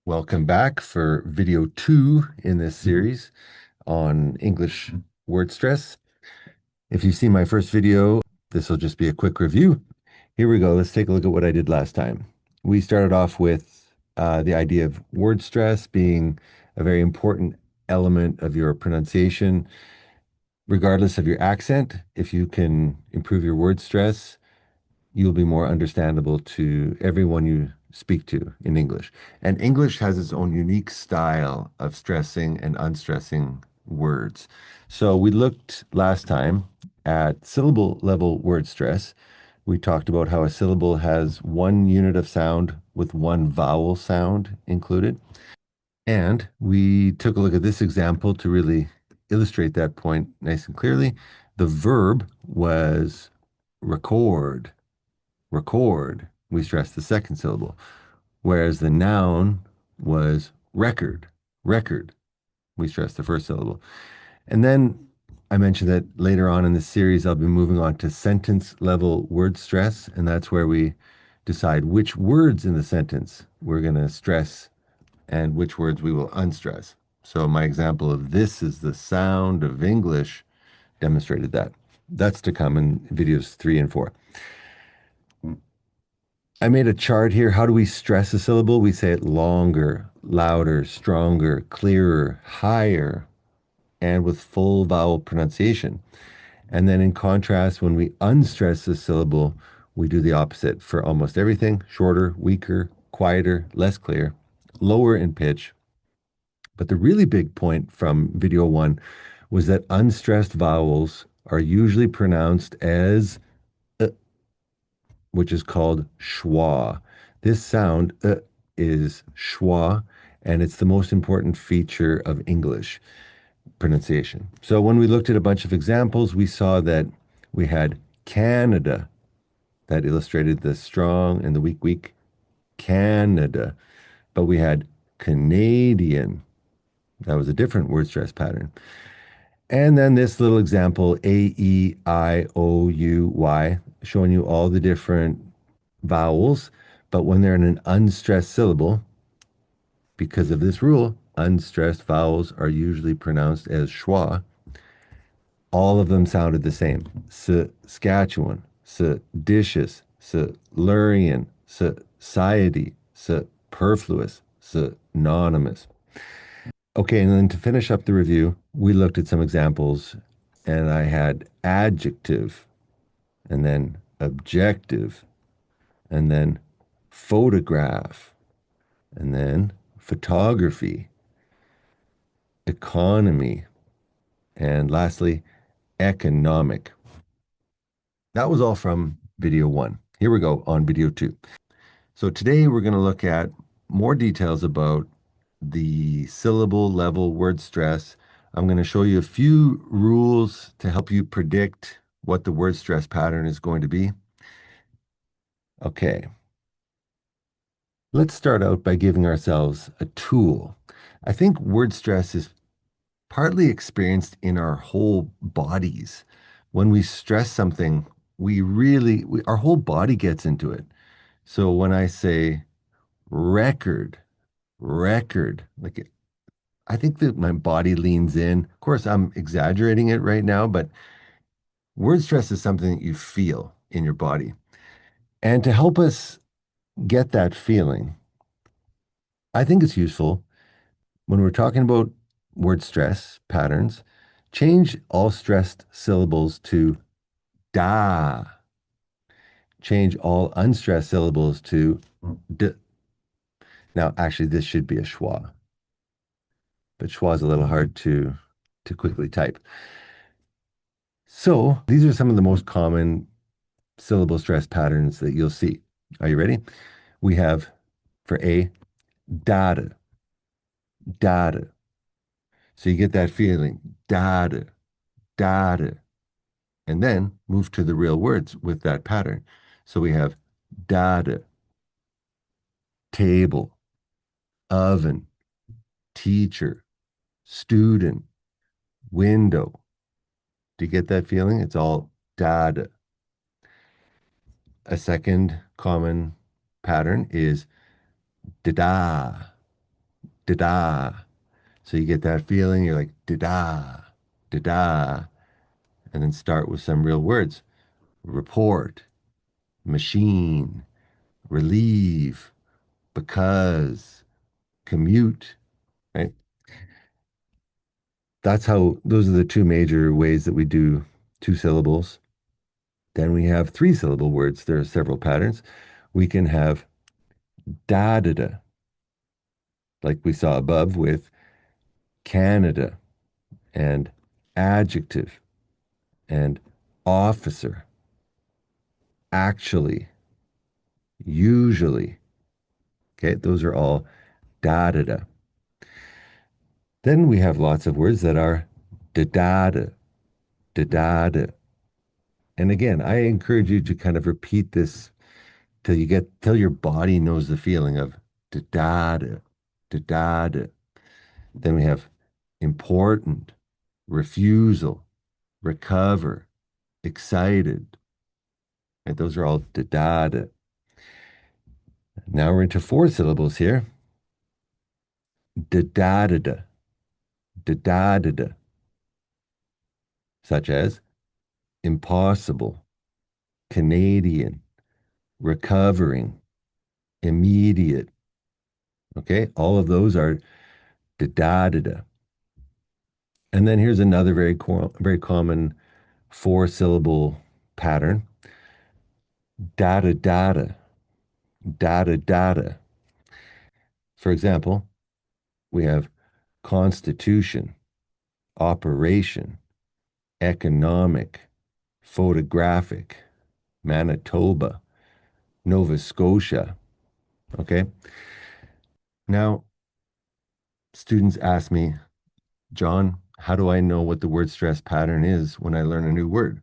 Welcome back for video 2 in this series on English word stress. If you've seen my first video, this will just be a quick review. Here we go. Let's take a look at what I did last time. We started off with the idea of word stress being a very important element of your pronunciation, regardless of your accent. If you can improve your word stress, you'll be more understandable to everyone you speak to in English. And English has its own unique style of stressing and unstressing words. So we looked last time at syllable level word stress. We talked about how a syllable has one unit of sound with one vowel sound included. And we took a look at this example to really illustrate that point nice and clearly. The verb was record. Record, we stressed the second syllable, whereas the noun was record. Record, we stressed the first syllable. And then I mentioned that later on in this series, I'll be moving on to sentence level word stress, and that's where we decide which words in the sentence we're going to stress and which words we will unstress. So my example of "this is the sound of English" demonstrated that. That's to come in videos 3 and 4. I made a chart here. How do we stress a syllable? We say it longer, louder, stronger, clearer, higher, and with full vowel pronunciation. And then in contrast, when we unstress a syllable, we do the opposite for almost everything: shorter, weaker, quieter, less clear, lower in pitch. But the really big point from video 1 was that unstressed vowels are usually pronounced as which is called schwa. This sound is schwa, and it's the most important feature of English pronunciation. So when we looked at a bunch of examples, we saw that we had Canada, that illustrated the strong and the weak, weak. Canada. But we had Canadian. That was a different word stress pattern. And then this little example, A-E-I-O-U-Y, showing you all the different vowels, but when they're in an unstressed syllable, because of this rule, unstressed vowels are usually pronounced as schwa. All of them sounded the same. Saskatchewan, seditious, Silurian, society, superfluous, synonymous. Okay, and then to finish up the review, we looked at some examples, and I had adjective, and then objective, and then photograph, and then photography, economy, and lastly, economic. That was all from video 1. Here we go on video 2. So today we're going to look at more details about the syllable level word stress. I'm going to show you a few rules to help you predict what the word stress pattern is going to be. Okay, let's start out by giving ourselves a tool. I think word stress is partly experienced in our whole bodies. When we stress something, our whole body gets into it. So when I say record, record, like I think that my body leans in. Of course, I'm exaggerating it right now, but word stress is something that you feel in your body. And to help us get that feeling, I think it's useful when we're talking about word stress patterns, change all stressed syllables to da. Change all unstressed syllables to d. Now, actually, this should be a schwa, but schwa is a little hard to quickly type. So these are some of the most common syllable stress patterns that you'll see. Are you ready? We have for A, data, data. So you get that feeling, data, data, and then move to the real words with that pattern. So we have data, table, oven, teacher, student, window. Do you get that feeling? It's all data. A second common pattern is da-da, da-da. So you get that feeling, you're like da-da, da-da, and then start with some real words. Report, machine, relieve, because, commute, right? Those are the two major ways that we do two syllables. Then we have three syllable words. There are several patterns. We can have da da da, like we saw above with Canada, and adjective, and officer, actually, usually. Okay, those are all da da da. Then we have lots of words that are da da da, da da da. And again, I encourage you to kind of repeat this till your body knows the feeling of da da da, da da da. Then we have important, refusal, recover, excited. Right? Those are all da da da. Now we're into four syllables here. Da da da da, da da da da, such as impossible, Canadian, recovering, immediate. Okay, all of those are da da da da. And then here's another very common four syllable pattern: data data, data data. For example, we have constitution, operation, economic, photographic, Manitoba, Nova Scotia. Okay. Now, students ask me, John, how do I know what the word stress pattern is when I learn a new word?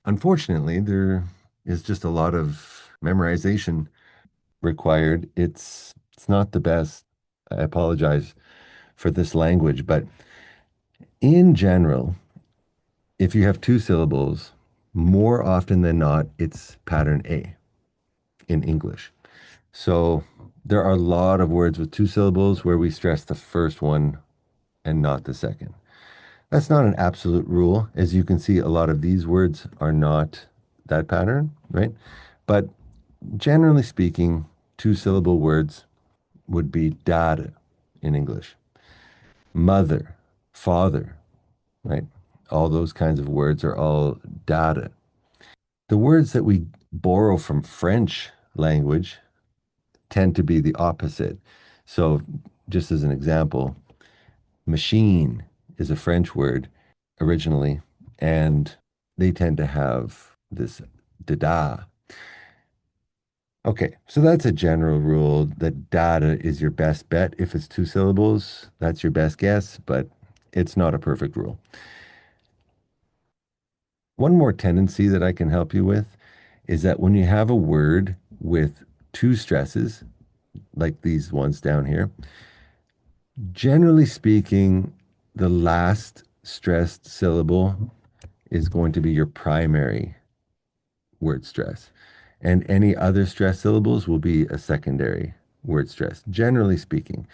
Unfortunately, there is just a lot of memorization required. It's not the best. I apologize for this language, but in general, if you have two syllables, more often than not, it's pattern A in English. So there are a lot of words with two syllables where we stress the first one and not the second. That's not an absolute rule. As you can see, a lot of these words are not that pattern, right? But generally speaking, two syllable words would be data in English, mother, father, right? All those kinds of words are all data. The words that we borrow from French language tend to be the opposite. So, just as an example, machine is a French word originally, and they tend to have this dada. Okay, so that's a general rule that data is your best bet. If it's two syllables, that's your best guess, but it's not a perfect rule. One more tendency that I can help you with is that when you have a word with two stresses, like these ones down here, generally speaking, the last stressed syllable is going to be your primary word stress. And any other stress syllables will be a secondary word stress, generally speaking.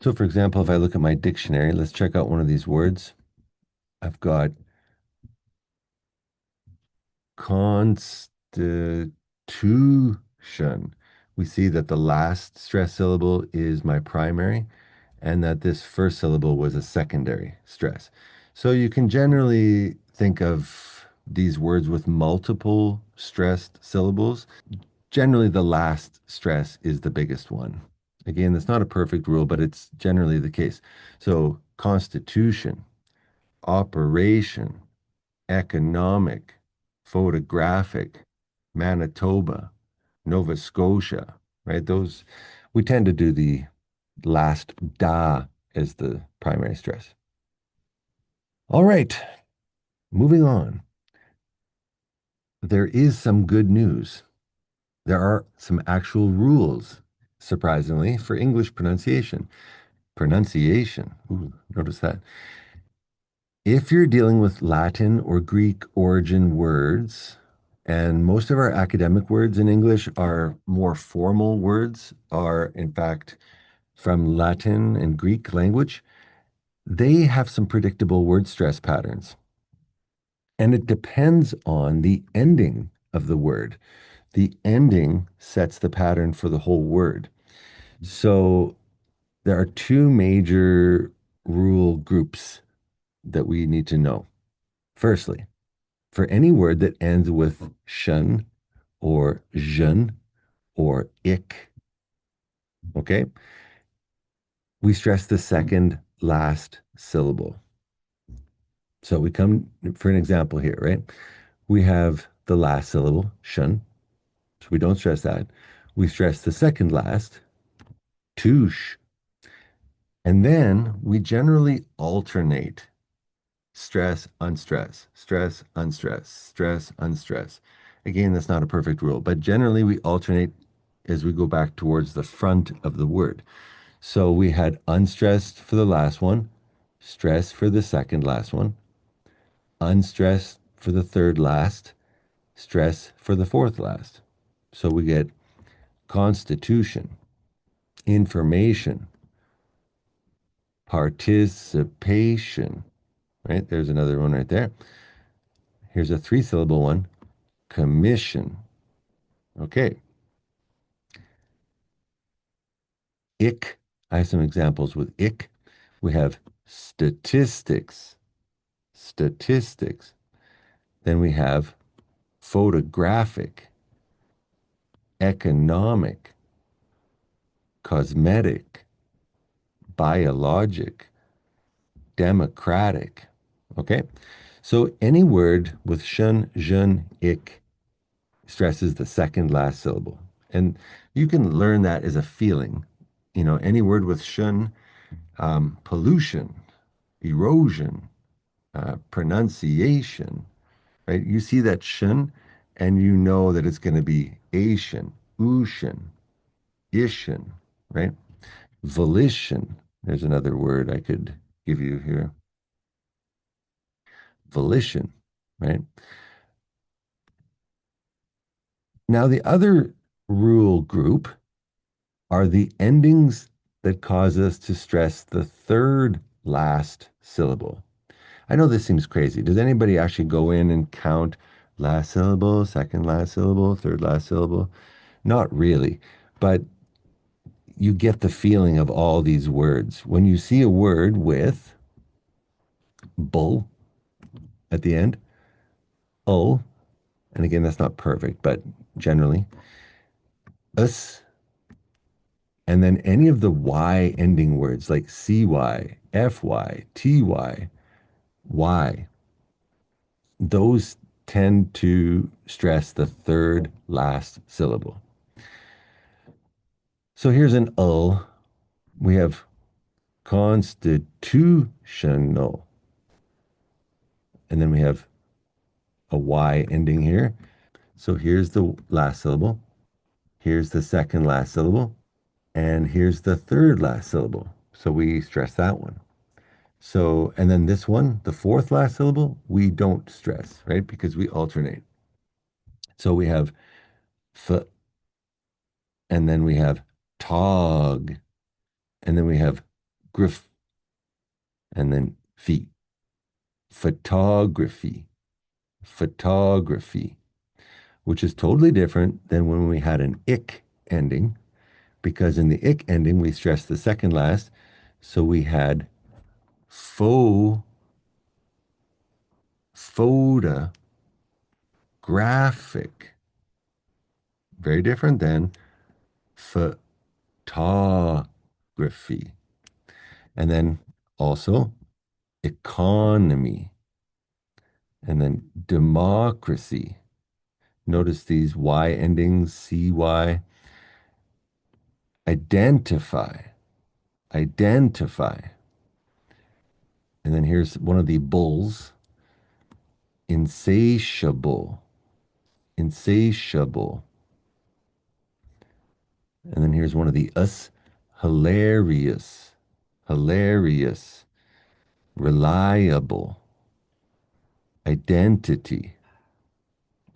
So, for example, if I look at my dictionary, let's check out one of these words. I've got constitution. We see that the last stress syllable is my primary and that this first syllable was a secondary stress. So you can generally think of these words with multiple stressed syllables. Generally, the last stress is the biggest one. Again, that's not a perfect rule, but it's generally the case. So, constitution, operation, economic, photographic, Manitoba, Nova Scotia, right? Those, we tend to do the last da as the primary stress. All right, moving on. There is some good news. There are some actual rules, surprisingly, for English pronunciation. Pronunciation, ooh, notice that. If you're dealing with Latin or Greek origin words And most of our academic words in English are more formal words, are in fact from Latin and Greek language. They have some predictable word stress patterns. And it depends on the ending of the word. The ending sets the pattern for the whole word. So there are two major rule groups that we need to know. Firstly, for any word that ends with shun or jeune or ick, okay, we stress the second last syllable. So we come for an example here, right? We have the last syllable, shun, so we don't stress that. We stress the second last, touche, and then we generally alternate stress, unstress, stress, unstress, stress, unstress. Again, that's not a perfect rule, but generally we alternate as we go back towards the front of the word. So we had unstressed for the last one, stress for the second last one, unstressed for the third last, stress for the fourth last. So we get constitution, information, participation, right? There's another one right there. Here's a three-syllable one, commission. Okay. Ick. I have some examples with ick. We have statistics, statistics. Then we have photographic, economic, cosmetic, biologic, democratic. Okay. So any word with shun, jeune, ick stresses the second last syllable. And you can learn that as a feeling. You know, any word with shun, pollution, erosion, pronunciation, right? You see that shun and you know that it's going to be Asian, ocean, ishin, right? Volition. There's another word I could give you here. Volition, right? Now, the other rule group are the endings that cause us to stress the third last syllable. I know this seems crazy. Does anybody actually go in and count last syllable, second last syllable, third last syllable? Not really, but you get the feeling of all these words. When you see a word with bull at the end, ul, and again, that's not perfect, but generally, us, and then any of the y ending words like cy, fy, ty, y, those tend to stress the third last syllable. So here's an ul. We have constitutional. And then we have a Y ending here. So here's the last syllable. Here's the second last syllable. And here's the third last syllable. So we stress that one. So, and then this one, the fourth last syllable, we don't stress, right? Because we alternate. So we have f, and then we have tog, and then we have grif, and then fee. Photography, photography, which is totally different than when we had an ick ending, because in the ick ending, we stressed the second last. So we had faux, photographic, very different than photography. And then also economy, and then democracy. Notice these Y endings, CY, identify, identify. And then here's one of the bulls, insatiable, insatiable. And then here's one of the us, hilarious, hilarious, reliable, identity.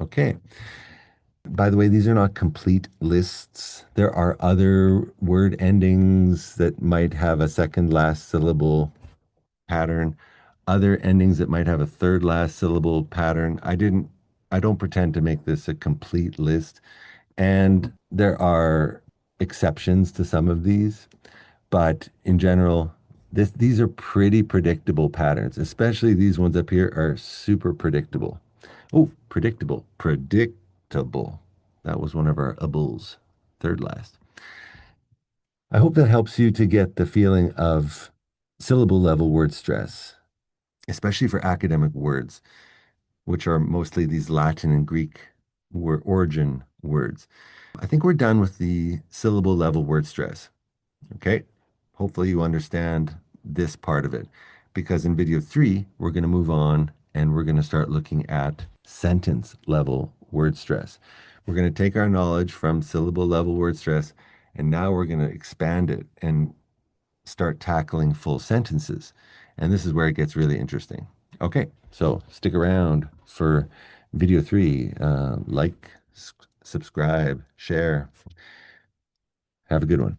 Okay. By the way, these are not complete lists. There are other word endings that might have a second last syllable pattern, other endings that might have a third last syllable pattern. I don't pretend to make this a complete list. And there are exceptions to some of these, but in general, these are pretty predictable patterns, especially these ones up here are super predictable. Oh, predictable, predictable. That was one of our ables, third last. I hope that helps you to get the feeling of syllable level word stress, especially for academic words, which are mostly these Latin and Greek origin words. I think we're done with the syllable level word stress. Okay. Hopefully you understand this part of it because in video 3, we're going to move on and we're going to start looking at sentence level word stress. We're going to take our knowledge from syllable level word stress and now we're going to expand it and start tackling full sentences. And this is where it gets really interesting. Okay, so stick around for video 3. Like, subscribe, share. Have a good one.